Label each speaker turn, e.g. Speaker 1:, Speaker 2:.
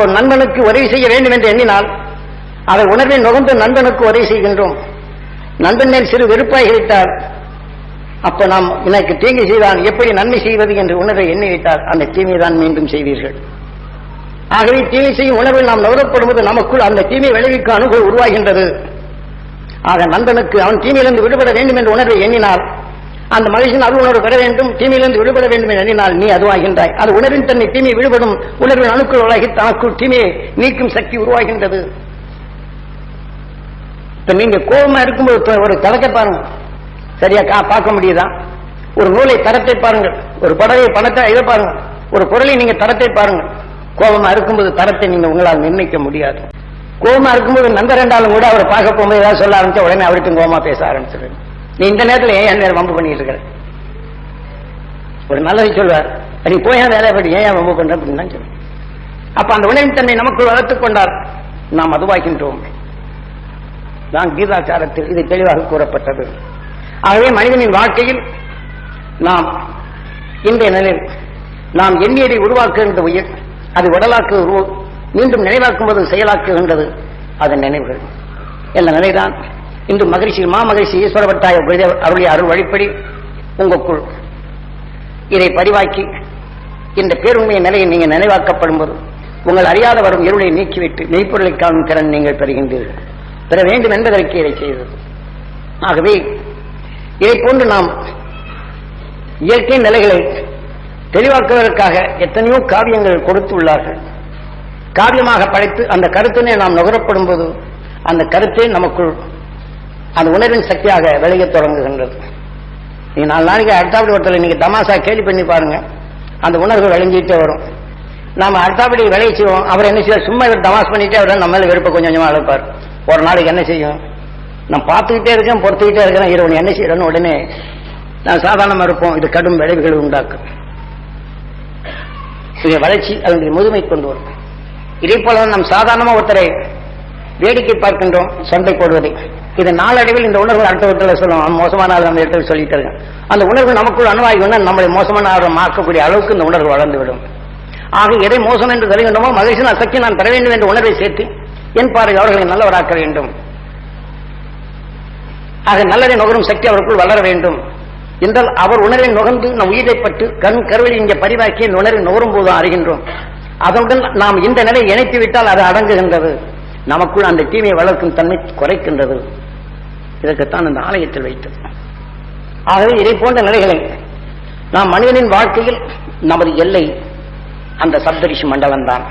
Speaker 1: ஒரு நண்பனுக்கு உதவி செய்ய வேண்டும் என்று எண்ணினால் அதை உணர்வை நுகர்ந்து நண்பனுக்கு உதவி செய்கின்றோம். நண்பன் மேல் சிறு வெறுப்பாகி விட்டால் அப்ப நாம் எனக்கு தீங்கு செய்தான் எப்படி நன்மை செய்வது என்று உணர்வை எண்ணி வைத்தால் அந்த தீமையை தான் மீண்டும் செய்வீர்கள். ஆகவே தீமை செய்யும் உணர்வில் நாம் நுகரப்படுவது நமக்குள் அந்த தீமை விளைவிக்கும் அணுகுள் உருவாகின்றது. ஆக நண்பனுக்கு அவன் தீமையிலிருந்து விடுபட வேண்டும் என்ற உணர்வை எண்ணினால் அந்த மகிழ்ச்சியின் அருள் உணர்வு பெற வேண்டும், தீமையிலிருந்து விடுபட வேண்டும் என்று எண்ணினால் நீ அதுவாகின்றாய். அது உணர்வின் தன்னை தீமை விடுபடும் உணர்வின் அணுக்கள் உலகி தனக்குள் தீமையை நீக்கும் சக்தி உருவாகின்றது. இப்ப நீங்க கோபமா இருக்கும்போது ஒரு தரத்தை பாருங்க, சரியா பார்க்க முடியுதா? ஒரு நூலை தரத்தை பாருங்கள், ஒரு படவை பணத்தை இதை பாருங்க, ஒரு பொருளை நீங்க தரத்தை பாருங்க. கோபமா இருக்கும்போது தரத்தை நீங்க உங்களால் நிர்ணயிக்க முடியாது. கோபமா இருக்கும்போது நண்பர் என்றாலும் கூட அவரை பார்க்க போகும்போது ஏதாவது சொல்ல ஆரம்பிச்சா உடனே அவருக்கும் கோபமா பேச ஆரம்பிச்சிரு. நீ இந்த நேரத்தில் ஏன் நேரம் வம்பு பண்ணிட்டு இருக்கிற? ஒரு நல்லதை சொல்வார், நீ போய் வேலை படி ஏன் வம்பு பண்ற அப்படின்னு தான் சொல்லுவேன். அப்ப அந்த உணர்வின் தன்னை நமக்குள் வளர்த்துக் கொண்டால் நாம் அதுவாகின்றோம். தான் கீதாச்சாரத்தில் இது தெளிவாக கூறப்பட்டது. ஆகவே மனிதனின் வாழ்க்கையில் நாம் இன்றைய நிலையில் நாம் எண்ணியதை உருவாக்குகின்ற உயிர் அது உடலாக்கு மீண்டும் நினைவாக்கும் போது செயலாக்குகின்றது அதன் நினைவுகள் என்ற நிலைதான் இன்று மகிழ்ச்சி மாமகிழ்ச்சி ஈஸ்வரவட்டாய அருளிய அருள் வழிப்படி உங்களுக்குள் இதை பதிவாக்கி இந்த பேருண்மைய நிலையை நீங்கள் நினைவாக்கப்படும் போது உங்கள் அறியாத வரும் இருளை நீக்கிவிட்டு மெய்ப்பொருளை காணும் திறன் நீங்கள் பெறுகின்றீர்கள். பெற வேண்டும் என்பதற்கு இதை செய்தது. ஆகவே இதை போன்று நாம் இயற்கை நிலைகளை தெளிவாக்குவதற்காக எத்தனையோ காவியங்கள் கொடுத்துள்ளார்கள். காவியமாக படைத்து அந்த கருத்தினை நாம் நுகரப்படும் போது அந்த கருத்தை நமக்குள் அந்த உணர்வின் சக்தியாக விளைய தொடங்குகின்றது. நீங்க 4 நாளைக்கு அடுத்தாப்படி ஒருத்தர் நீங்க தமாசா கேள்வி பண்ணி பாருங்க, அந்த உணர்வு விளைஞ்சிட்டே வரும். நாம அடுத்தாப்படி விளைய செய்வோம். அவர் என்ன செய்வார்? சும்மா இவர் தமாஸ் பண்ணிட்டே அவர் நம்ம மேல வெறுப்ப கொஞ்சம் கொஞ்சமா அழைப்பார். ஒரு நாளைக்கு என்ன செய்யும்? நான் பார்த்துக்கிட்டே இருக்கேன், பொறுத்துக்கிட்டே இருக்கிறேன், இரவு என்ன செய்யறேன்னு உடனே நான் சாதாரணமா இருப்போம். இது கடும் விளைவுகளை உண்டாக்கும். இது வளர்ச்சி அதனுடைய முதுமை கொண்டு வரும். இதே போல நாம் சாதாரணமா ஒருத்தரை வேடிக்கை பார்க்கின்றோம் சண்டை போடுவதை. இது நாளடைவில் இந்த உணர்வு அடுத்த இடத்துல சொல்லுவோம், மோசமான ஆள் நம்ம இடத்துல சொல்லிட்டு இருக்கேன். அந்த உணர்வு நமக்குள் அணுவாகி நம்மளை மோசமான ஆர்வம் ஆக்கக்கூடிய அளவுக்கு இந்த உணர்வு வளர்ந்துவிடும். ஆக எதை மோசம் என்று தெரிய வேண்டுமோ மகிழ்ச்சியின் சக்தி நான் பெற வேண்டும் என்ற உணர்வை சேர்த்து என் பார்வை அவர்களை நல்லவராக்க வேண்டும். ஆக நல்லதை நுகரும் சக்தி அவருக்குள் வளர வேண்டும் என்றால் அவர் உணர்வை நுகர்ந்து நம் உயிரைப்பட்டு கண் கருவில் இங்கே பரிவாக்கி இந்த உணர்வை நுகரும் போது அறிகின்றோம். அதனுடன் நாம் இந்த நிலை இணைத்து விட்டால் அது அடங்குகின்றது. நமக்குள் அந்த தீமையை வளர்க்கும் தன்மை குறைக்கின்றது. இதற்குத்தான் அந்த ஆலயத்தில் வைத்தது. ஆகவே இதை போன்ற நிலைகளை நாம் மனிதனின் வாழ்க்கையில் நமது எல்லை அந்த சப்தரிஷி மண்டலம் தான்.